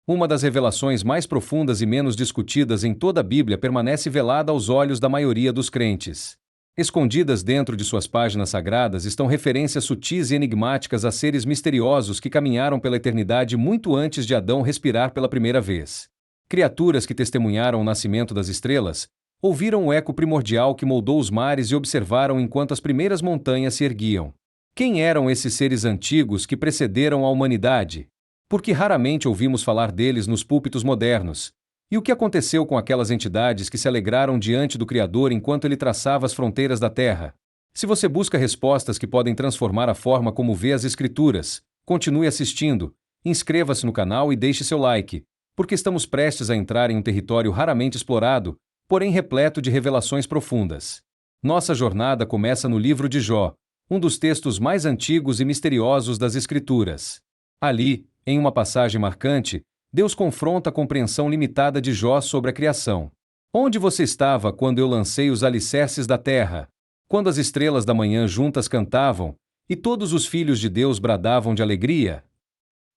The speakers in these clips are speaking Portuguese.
Uma das revelações mais profundas e menos discutidas em toda a Bíblia permanece velada aos olhos da maioria dos crentes. Escondidas dentro de suas páginas sagradas estão referências sutis e enigmáticas a seres misteriosos que caminharam pela eternidade muito antes de Adão respirar pela primeira vez. Criaturas que testemunharam o nascimento das estrelas, ouviram o eco primordial que moldou os mares e observaram enquanto as primeiras montanhas se erguiam. Quem eram esses seres antigos que precederam a humanidade? Porque raramente ouvimos falar deles nos púlpitos modernos. E o que aconteceu com aquelas entidades que se alegraram diante do Criador enquanto ele traçava as fronteiras da Terra? Se você busca respostas que podem transformar a forma como vê as Escrituras, continue assistindo, inscreva-se no canal e deixe seu like, porque estamos prestes a entrar em um território raramente explorado, porém repleto de revelações profundas. Nossa jornada começa no livro de Jó, um dos textos mais antigos e misteriosos das Escrituras. Ali, em uma passagem marcante, Deus confronta a compreensão limitada de Jó sobre a criação. Onde você estava quando eu lancei os alicerces da terra? Quando as estrelas da manhã juntas cantavam, e todos os filhos de Deus bradavam de alegria?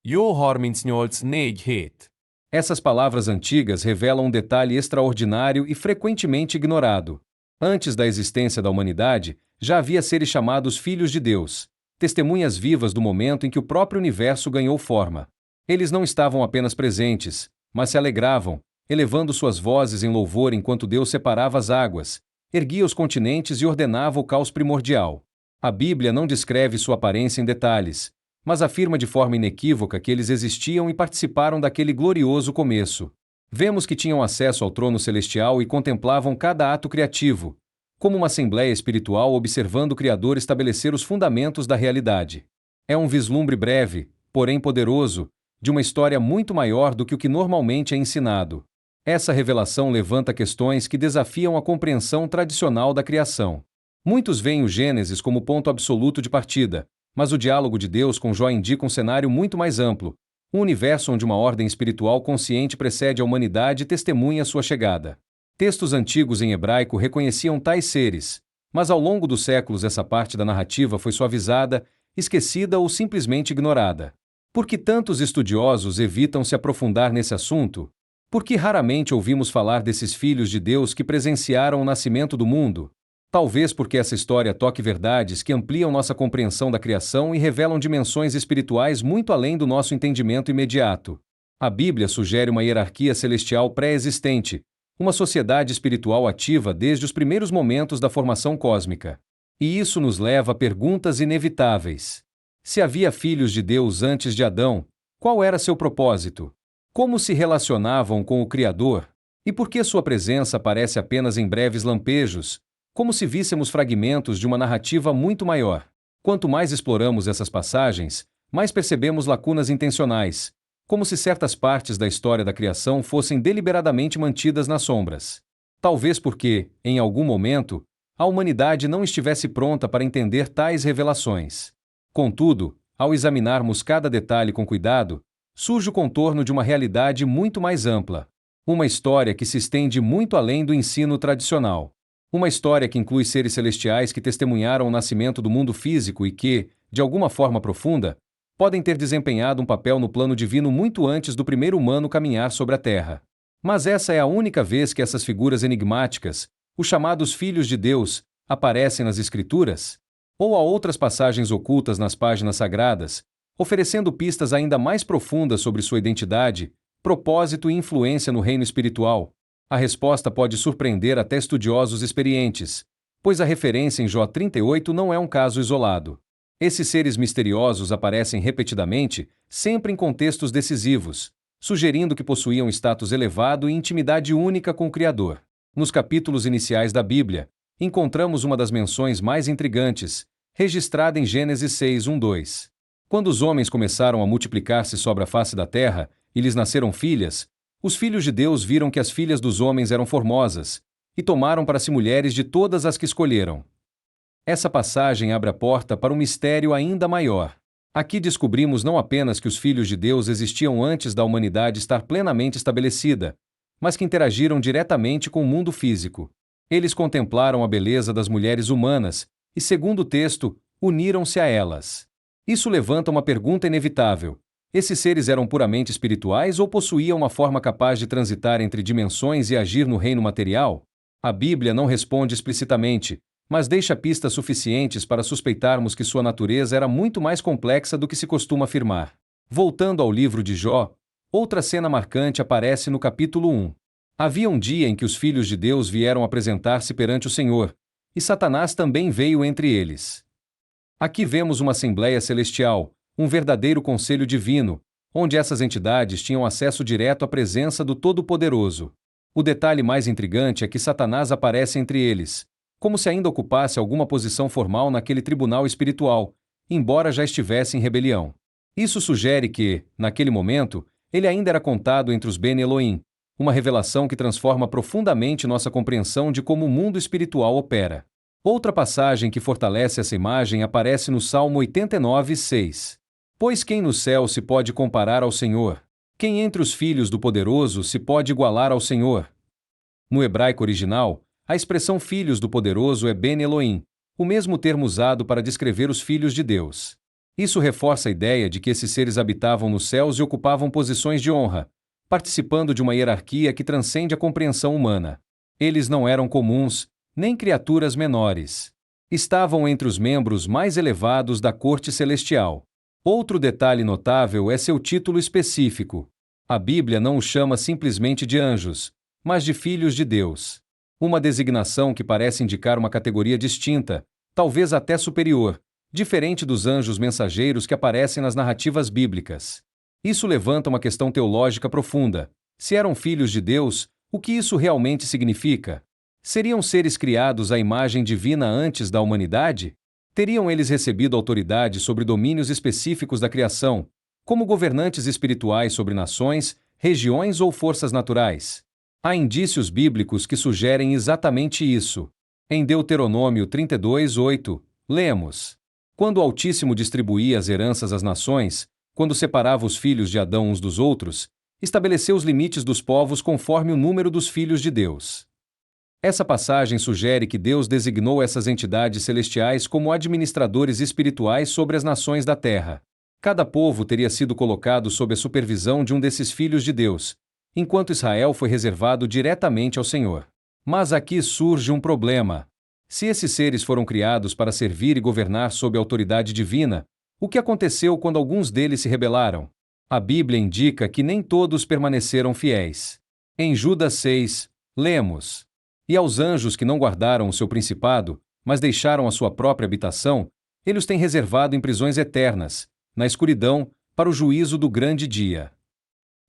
Jó 38:4. Essas palavras antigas revelam um detalhe extraordinário e frequentemente ignorado. Antes da existência da humanidade, já havia seres chamados filhos de Deus, testemunhas vivas do momento em que o próprio universo ganhou forma. Eles não estavam apenas presentes, mas se alegravam, elevando suas vozes em louvor enquanto Deus separava as águas, erguia os continentes e ordenava o caos primordial. A Bíblia não descreve sua aparência em detalhes, mas afirma de forma inequívoca que eles existiam e participaram daquele glorioso começo. Vemos que tinham acesso ao trono celestial e contemplavam cada ato criativo, como uma assembleia espiritual observando o Criador estabelecer os fundamentos da realidade. É um vislumbre breve, porém poderoso, de uma história muito maior do que o que normalmente é ensinado. Essa revelação levanta questões que desafiam a compreensão tradicional da criação. Muitos veem o Gênesis como ponto absoluto de partida, mas o diálogo de Deus com Jó indica um cenário muito mais amplo, um universo onde uma ordem espiritual consciente precede a humanidade e testemunha sua chegada. Textos antigos em hebraico reconheciam tais seres, mas ao longo dos séculos essa parte da narrativa foi suavizada, esquecida ou simplesmente ignorada. Por que tantos estudiosos evitam se aprofundar nesse assunto? Por que raramente ouvimos falar desses filhos de Deus que presenciaram o nascimento do mundo? Talvez porque essa história toque verdades que ampliam nossa compreensão da criação e revelam dimensões espirituais muito além do nosso entendimento imediato. A Bíblia sugere uma hierarquia celestial pré-existente, uma sociedade espiritual ativa desde os primeiros momentos da formação cósmica. E isso nos leva a perguntas inevitáveis. Se havia filhos de Deus antes de Adão, qual era seu propósito? Como se relacionavam com o Criador? E por que sua presença aparece apenas em breves lampejos, como se víssemos fragmentos de uma narrativa muito maior? Quanto mais exploramos essas passagens, mais percebemos lacunas intencionais, como se certas partes da história da criação fossem deliberadamente mantidas nas sombras. Talvez porque, em algum momento, a humanidade não estivesse pronta para entender tais revelações. Contudo, ao examinarmos cada detalhe com cuidado, surge o contorno de uma realidade muito mais ampla. Uma história que se estende muito além do ensino tradicional. Uma história que inclui seres celestiais que testemunharam o nascimento do mundo físico e que, de alguma forma profunda, podem ter desempenhado um papel no plano divino muito antes do primeiro humano caminhar sobre a Terra. Mas essa é a única vez que essas figuras enigmáticas, os chamados filhos de Deus, aparecem nas Escrituras? Ou há outras passagens ocultas nas páginas sagradas, oferecendo pistas ainda mais profundas sobre sua identidade, propósito e influência no reino espiritual? A resposta pode surpreender até estudiosos experientes, pois a referência em Jó 38 não é um caso isolado. Esses seres misteriosos aparecem repetidamente, sempre em contextos decisivos, sugerindo que possuíam status elevado e intimidade única com o Criador. Nos capítulos iniciais da Bíblia, encontramos uma das menções mais intrigantes, registrada em Gênesis 6:1-2. Quando os homens começaram a multiplicar-se sobre a face da terra, e lhes nasceram filhas, os filhos de Deus viram que as filhas dos homens eram formosas, e tomaram para si mulheres de todas as que escolheram. Essa passagem abre a porta para um mistério ainda maior. Aqui descobrimos não apenas que os filhos de Deus existiam antes da humanidade estar plenamente estabelecida, mas que interagiram diretamente com o mundo físico. Eles contemplaram a beleza das mulheres humanas e, segundo o texto, uniram-se a elas. Isso levanta uma pergunta inevitável. Esses seres eram puramente espirituais ou possuíam uma forma capaz de transitar entre dimensões e agir no reino material? A Bíblia não responde explicitamente, mas deixa pistas suficientes para suspeitarmos que sua natureza era muito mais complexa do que se costuma afirmar. Voltando ao livro de Jó, outra cena marcante aparece no capítulo 1. Havia um dia em que os filhos de Deus vieram apresentar-se perante o Senhor, e Satanás também veio entre eles. Aqui vemos uma assembleia celestial, um verdadeiro conselho divino, onde essas entidades tinham acesso direto à presença do Todo-Poderoso. O detalhe mais intrigante é que Satanás aparece entre eles, como se ainda ocupasse alguma posição formal naquele tribunal espiritual, embora já estivesse em rebelião. Isso sugere que, naquele momento, ele ainda era contado entre os Ben Elohim, uma revelação que transforma profundamente nossa compreensão de como o mundo espiritual opera. Outra passagem que fortalece essa imagem aparece no Salmo 89, 6. Pois quem no céu se pode comparar ao Senhor? Quem entre os filhos do Poderoso se pode igualar ao Senhor? No hebraico original, a expressão filhos do Poderoso é Ben Elohim, o mesmo termo usado para descrever os filhos de Deus. Isso reforça a ideia de que esses seres habitavam nos céus e ocupavam posições de honra, participando de uma hierarquia que transcende a compreensão humana. Eles não eram comuns, nem criaturas menores. Estavam entre os membros mais elevados da corte celestial. Outro detalhe notável é seu título específico. A Bíblia não os chama simplesmente de anjos, mas de filhos de Deus. Uma designação que parece indicar uma categoria distinta, talvez até superior, diferente dos anjos mensageiros que aparecem nas narrativas bíblicas. Isso levanta uma questão teológica profunda. Se eram filhos de Deus, o que isso realmente significa? Seriam seres criados à imagem divina antes da humanidade? Teriam eles recebido autoridade sobre domínios específicos da criação, como governantes espirituais sobre nações, regiões ou forças naturais? Há indícios bíblicos que sugerem exatamente isso. Em Deuteronômio 32, 8, lemos: Quando o Altíssimo distribuía as heranças às nações, quando separava os filhos de Adão uns dos outros, estabeleceu os limites dos povos conforme o número dos filhos de Deus. Essa passagem sugere que Deus designou essas entidades celestiais como administradores espirituais sobre as nações da terra. Cada povo teria sido colocado sob a supervisão de um desses filhos de Deus, enquanto Israel foi reservado diretamente ao Senhor. Mas aqui surge um problema. Se esses seres foram criados para servir e governar sob a autoridade divina, o que aconteceu quando alguns deles se rebelaram? A Bíblia indica que nem todos permaneceram fiéis. Em Judas 6, lemos: E aos anjos que não guardaram o seu principado, mas deixaram a sua própria habitação, ele os tem reservado em prisões eternas, na escuridão, para o juízo do grande dia.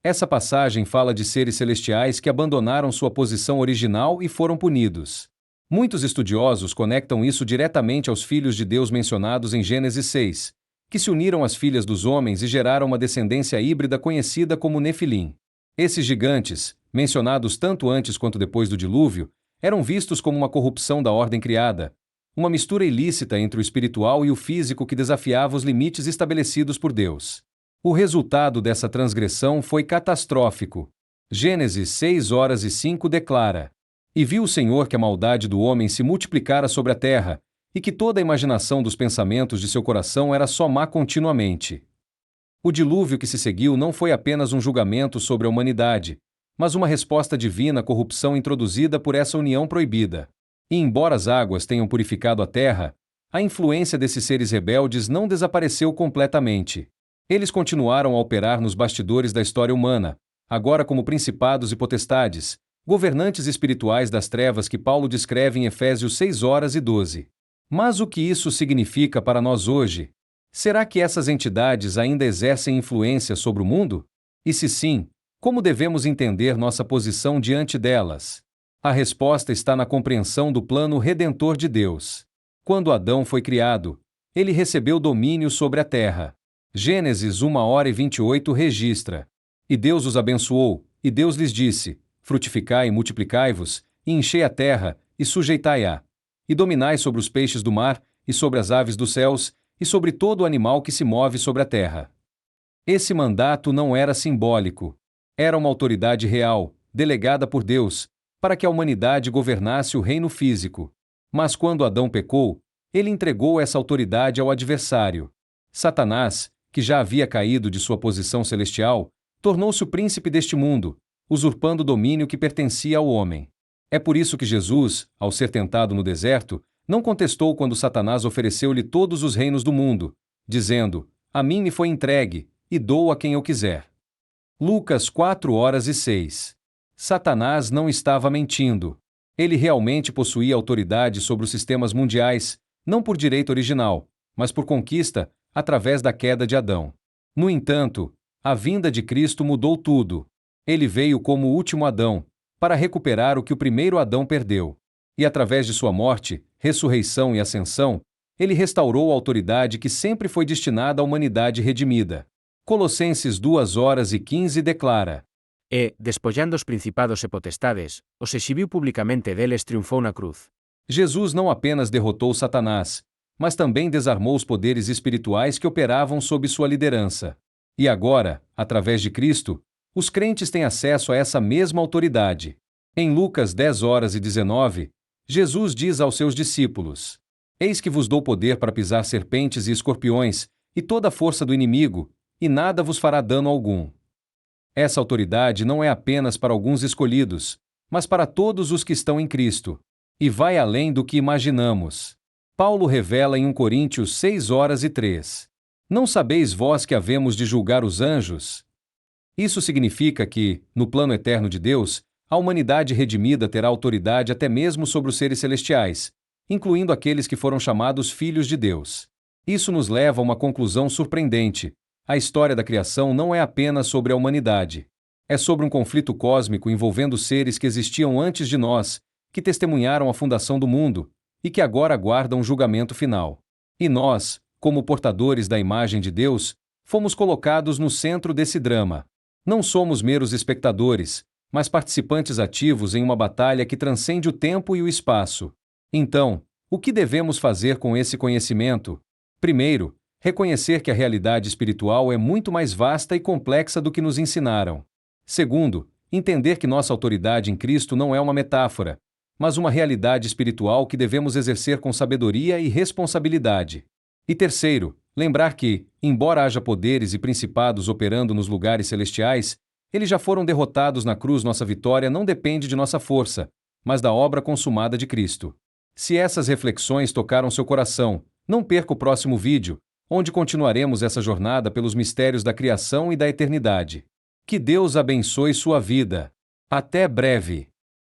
Essa passagem fala de seres celestiais que abandonaram sua posição original e foram punidos. Muitos estudiosos conectam isso diretamente aos filhos de Deus mencionados em Gênesis 6, que se uniram às filhas dos homens e geraram uma descendência híbrida conhecida como Nefilim. Esses gigantes, mencionados tanto antes quanto depois do dilúvio, eram vistos como uma corrupção da ordem criada, uma mistura ilícita entre o espiritual e o físico que desafiava os limites estabelecidos por Deus. O resultado dessa transgressão foi catastrófico. Gênesis 6:5 declara: E viu o Senhor que a maldade do homem se multiplicara sobre a terra, e que toda a imaginação dos pensamentos de seu coração era só má continuamente. O dilúvio que se seguiu não foi apenas um julgamento sobre a humanidade, mas uma resposta divina à corrupção introduzida por essa união proibida. E embora as águas tenham purificado a terra, a influência desses seres rebeldes não desapareceu completamente. Eles continuaram a operar nos bastidores da história humana, agora como principados e potestades, governantes espirituais das trevas que Paulo descreve em Efésios 6:12. Mas o que isso significa para nós hoje? Será que essas entidades ainda exercem influência sobre o mundo? E se sim, como devemos entender nossa posição diante delas? A resposta está na compreensão do plano redentor de Deus. Quando Adão foi criado, ele recebeu domínio sobre a terra. Gênesis 1:28 registra: E Deus os abençoou, e Deus lhes disse: Frutificai e multiplicai-vos, e enchei a terra, e sujeitai-a, e dominai sobre os peixes do mar, e sobre as aves dos céus, e sobre todo o animal que se move sobre a terra. Esse mandato não era simbólico. Era uma autoridade real, delegada por Deus, para que a humanidade governasse o reino físico. Mas quando Adão pecou, ele entregou essa autoridade ao adversário. Satanás, que já havia caído de sua posição celestial, tornou-se o príncipe deste mundo, usurpando o domínio que pertencia ao homem. É por isso que Jesus, ao ser tentado no deserto, não contestou quando Satanás ofereceu-lhe todos os reinos do mundo, dizendo: "A mim me foi entregue, e dou a quem eu quiser." Lucas 4:06. Satanás não estava mentindo. Ele realmente possuía autoridade sobre os sistemas mundiais, não por direito original, mas por conquista, através da queda de Adão. No entanto, a vinda de Cristo mudou tudo. Ele veio como o último Adão, para recuperar o que o primeiro Adão perdeu. E através de sua morte, ressurreição e ascensão, ele restaurou a autoridade que sempre foi destinada à humanidade redimida. Colossenses 2:15 declara: E, despojando os principados e potestades, os exhibiu publicamente deles triunfou na cruz. Jesus não apenas derrotou Satanás, mas também desarmou os poderes espirituais que operavam sob sua liderança. E agora, através de Cristo, os crentes têm acesso a essa mesma autoridade. Em Lucas 10:19, Jesus diz aos seus discípulos: "Eis que vos dou poder para pisar serpentes e escorpiões, e toda a força do inimigo, e nada vos fará dano algum." Essa autoridade não é apenas para alguns escolhidos, mas para todos os que estão em Cristo. E vai além do que imaginamos. Paulo revela em 1 Coríntios 6:3. "Não sabeis vós que havemos de julgar os anjos?" Isso significa que, no plano eterno de Deus, a humanidade redimida terá autoridade até mesmo sobre os seres celestiais, incluindo aqueles que foram chamados filhos de Deus. Isso nos leva a uma conclusão surpreendente. A história da criação não é apenas sobre a humanidade. É sobre um conflito cósmico envolvendo seres que existiam antes de nós, que testemunharam a fundação do mundo, e que agora aguardam o julgamento final. E nós, como portadores da imagem de Deus, fomos colocados no centro desse drama. Não somos meros espectadores, mas participantes ativos em uma batalha que transcende o tempo e o espaço. Então, o que devemos fazer com esse conhecimento? Primeiro, reconhecer que a realidade espiritual é muito mais vasta e complexa do que nos ensinaram. Segundo, entender que nossa autoridade em Cristo não é uma metáfora, mas uma realidade espiritual que devemos exercer com sabedoria e responsabilidade. E terceiro, lembrar que, embora haja poderes e principados operando nos lugares celestiais, eles já foram derrotados na cruz. Nossa vitória não depende de nossa força, mas da obra consumada de Cristo. Se essas reflexões tocaram seu coração, não perca o próximo vídeo, onde continuaremos essa jornada pelos mistérios da criação e da eternidade. Que Deus abençoe sua vida. Até breve!